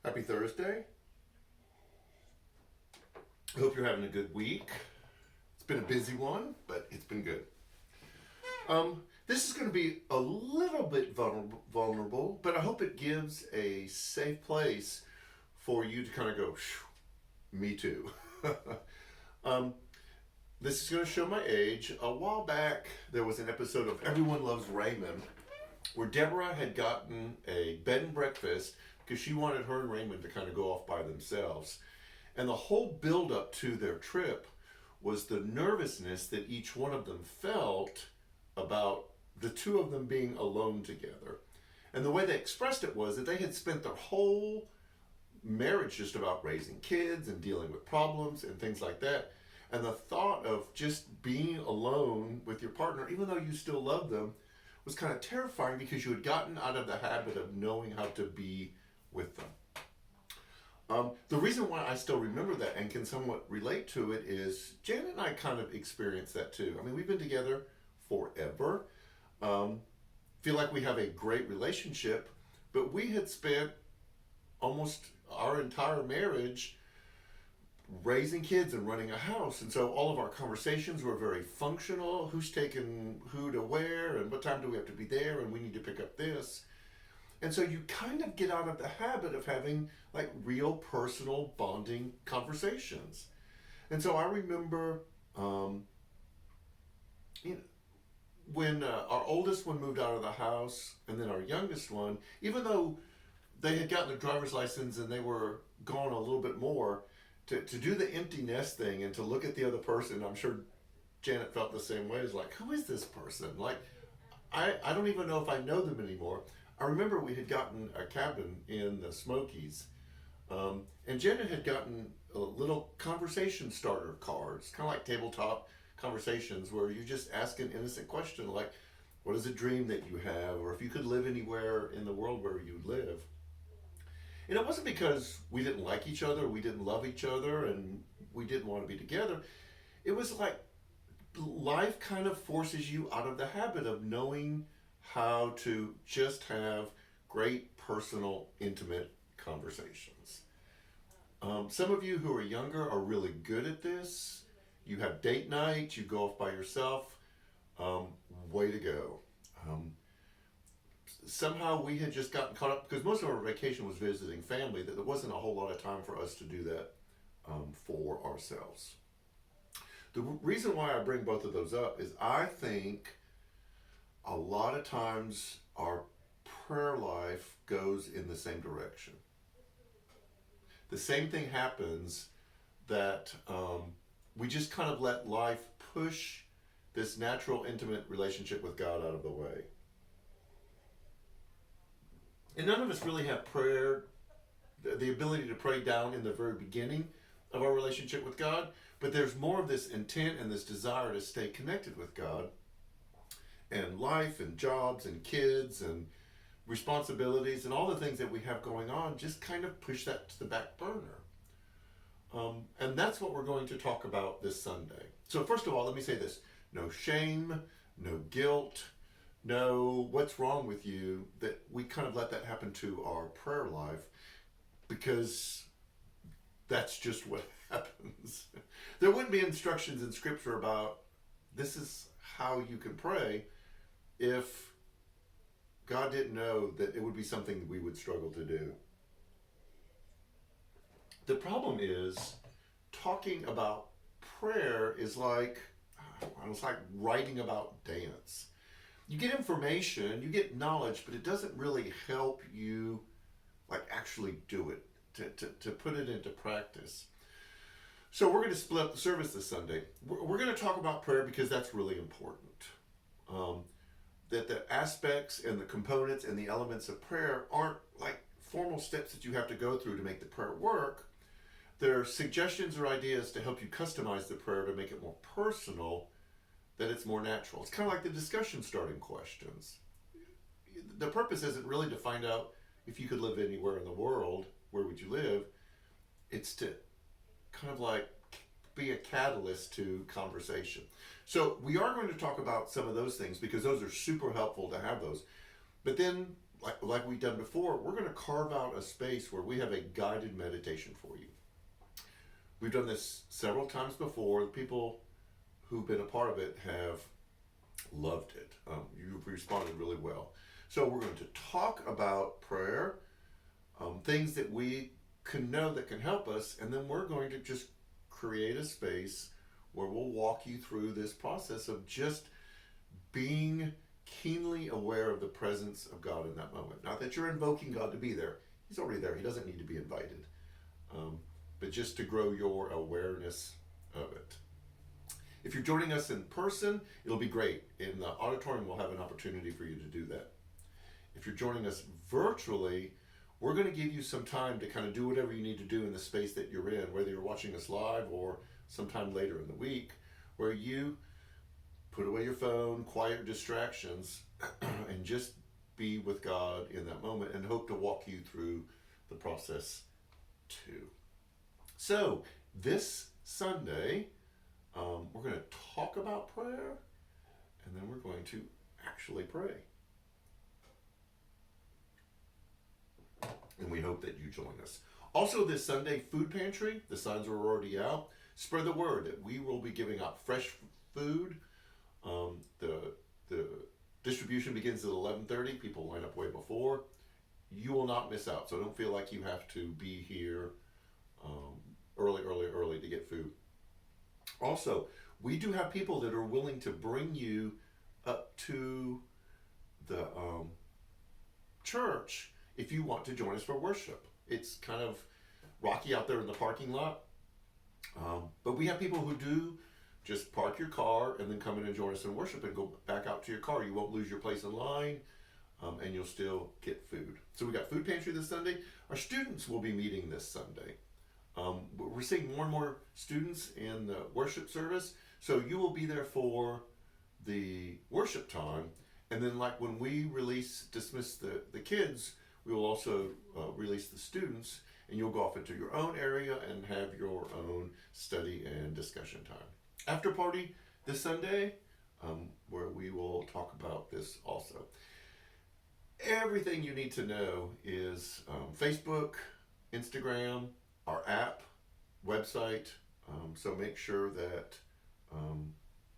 Happy Thursday. I hope you're having a good week. It's been a busy one, but it's been good. This is going to be a little bit vulnerable, but I hope it gives a safe place for you to kind of go, me too. um, this is going to show my age. A while back, there was an episode of Everyone Loves Raymond where Deborah had gotten a bed and breakfast because she wanted her and Raymond to kind of go off by themselves. And the whole build up to their trip was the nervousness that each one of them felt about the two of them being alone together. And the way they expressed it was that they had spent their whole marriage just about raising kids and dealing with problems and things like that. And the thought of just being alone with your partner, even though you still love them, was kind of terrifying because you had gotten out of the habit of knowing how to be with them. The reason why I still remember that and can somewhat relate to it is Janet and I kind of experienced that too. I mean, we've been together forever. Um, feel like we have a great relationship, but we had spent almost our entire marriage raising kids and running a house. And so all of our conversations were very functional. Who's taking who to where and what time do we have to be there and we need to pick up this. And so you kind of get out of the habit of having like real personal bonding conversations. And so I remember you know, when our oldest one moved out of the house and then our youngest one, even though they had gotten a driver's license and they were gone a little bit more, to do the empty nest thing and to look at the other person, I'm sure Janet felt the same way. It's like, who is this person? Like, I don't even know if I know them anymore. I remember we had gotten a cabin in the Smokies, and Janet had gotten a little conversation starter cards, kind of like tabletop conversations, where you just ask an innocent question like, what is a dream that you have, or if you could live anywhere in the world where you live. And it wasn't because we didn't like each other, we didn't love each other, and we didn't want to be together. It was like life kind of forces you out of the habit of knowing how to just have great, personal, intimate conversations. Some of you who are younger are really good at this. You have date night, you go off by yourself. Um, Way to go. Um, Somehow we had just gotten caught up because most of our vacation was visiting family, that there wasn't a whole lot of time for us to do that for ourselves. The reason why I bring both of those up is I think a lot of times our prayer life goes in the same direction. The same thing happens that we just kind of let life push this natural, intimate relationship with God out of the way. And none of us really have prayer, the ability to pray down in the very beginning of our relationship with God, but there's more of this intent and this desire to stay connected with God, and life and jobs and kids and responsibilities and all the things that we have going on just kind of push that to the back burner. And that's what we're going to talk about this Sunday. So, first of all, let me say this: no shame, no guilt, no what's wrong with you, that we kind of let that happen to our prayer life because that's just what happens. There wouldn't be instructions in Scripture about this is how you can pray if God didn't know that it would be something we would struggle to do. The problem is talking about prayer is like it's like writing about dance. You get information, you get knowledge, but it doesn't really help you like actually do it, to put it into practice. So we're going to split up the service this Sunday. We're going to talk about prayer because that's really important. That the aspects and the components and the elements of prayer aren't like formal steps that you have to go through to make the prayer work. They're suggestions or ideas to help you customize the prayer to make it more personal, that it's more natural. It's kind of like the discussion starting questions. The purpose isn't really to find out if you could live anywhere in the world, where would you live? It's to kind of like be a catalyst to conversation. So we are going to talk about some of those things because those are super helpful to have those. But then like we've done before, we're going to carve out a space where we have a guided meditation for you. We've done this several times before. The people who've been a part of it have loved it. You've responded really well. So we're going to talk about prayer, things that we can know that can help us, and then we're going to just create a space where we'll walk you through this process of just being keenly aware of the presence of God in that moment. Not that you're invoking God to be there. He's already there. He doesn't need to be invited. But just to grow your awareness of it. If you're joining us in person, it'll be great. In the auditorium, we'll have an opportunity for you to do that. If you're joining us virtually, we're going to give you some time to kind of do whatever you need to do in the space that you're in, whether you're watching us live or sometime later in the week, where you put away your phone, quiet distractions, and just be with God in that moment and hope to walk you through the process too. So, this Sunday, we're going to talk about prayer, and then we're going to actually pray. And we hope that you join us. Also, this Sunday, Food Pantry, the signs are already out. Spread the word that we will be giving out fresh food. The distribution begins at 11:30. People line up way before. You will not miss out, so don't feel like you have to be here early to get food. Also, we do have people that are willing to bring you up to the church if you want to join us for worship. It's kind of rocky out there in the parking lot, but we have people who do just park your car and then come in and join us in worship and go back out to your car. You won't lose your place in line, and you'll still get food. So we got Food Pantry this Sunday. Our students will be meeting this Sunday. We're seeing more and more students in the worship service, so you will be there for the worship time, and then like when we dismiss the kids, we will also release the students, and you'll go off into your own area and have your own study and discussion time. After party this Sunday, where we will talk about this also. Everything you need to know is Facebook, Instagram, our app, website, so make sure that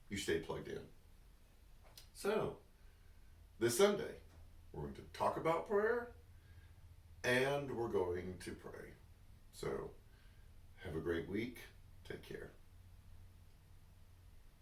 you stay plugged in. So, this Sunday, we're going to talk about prayer, and we're going to pray. So, have a great week. Take care.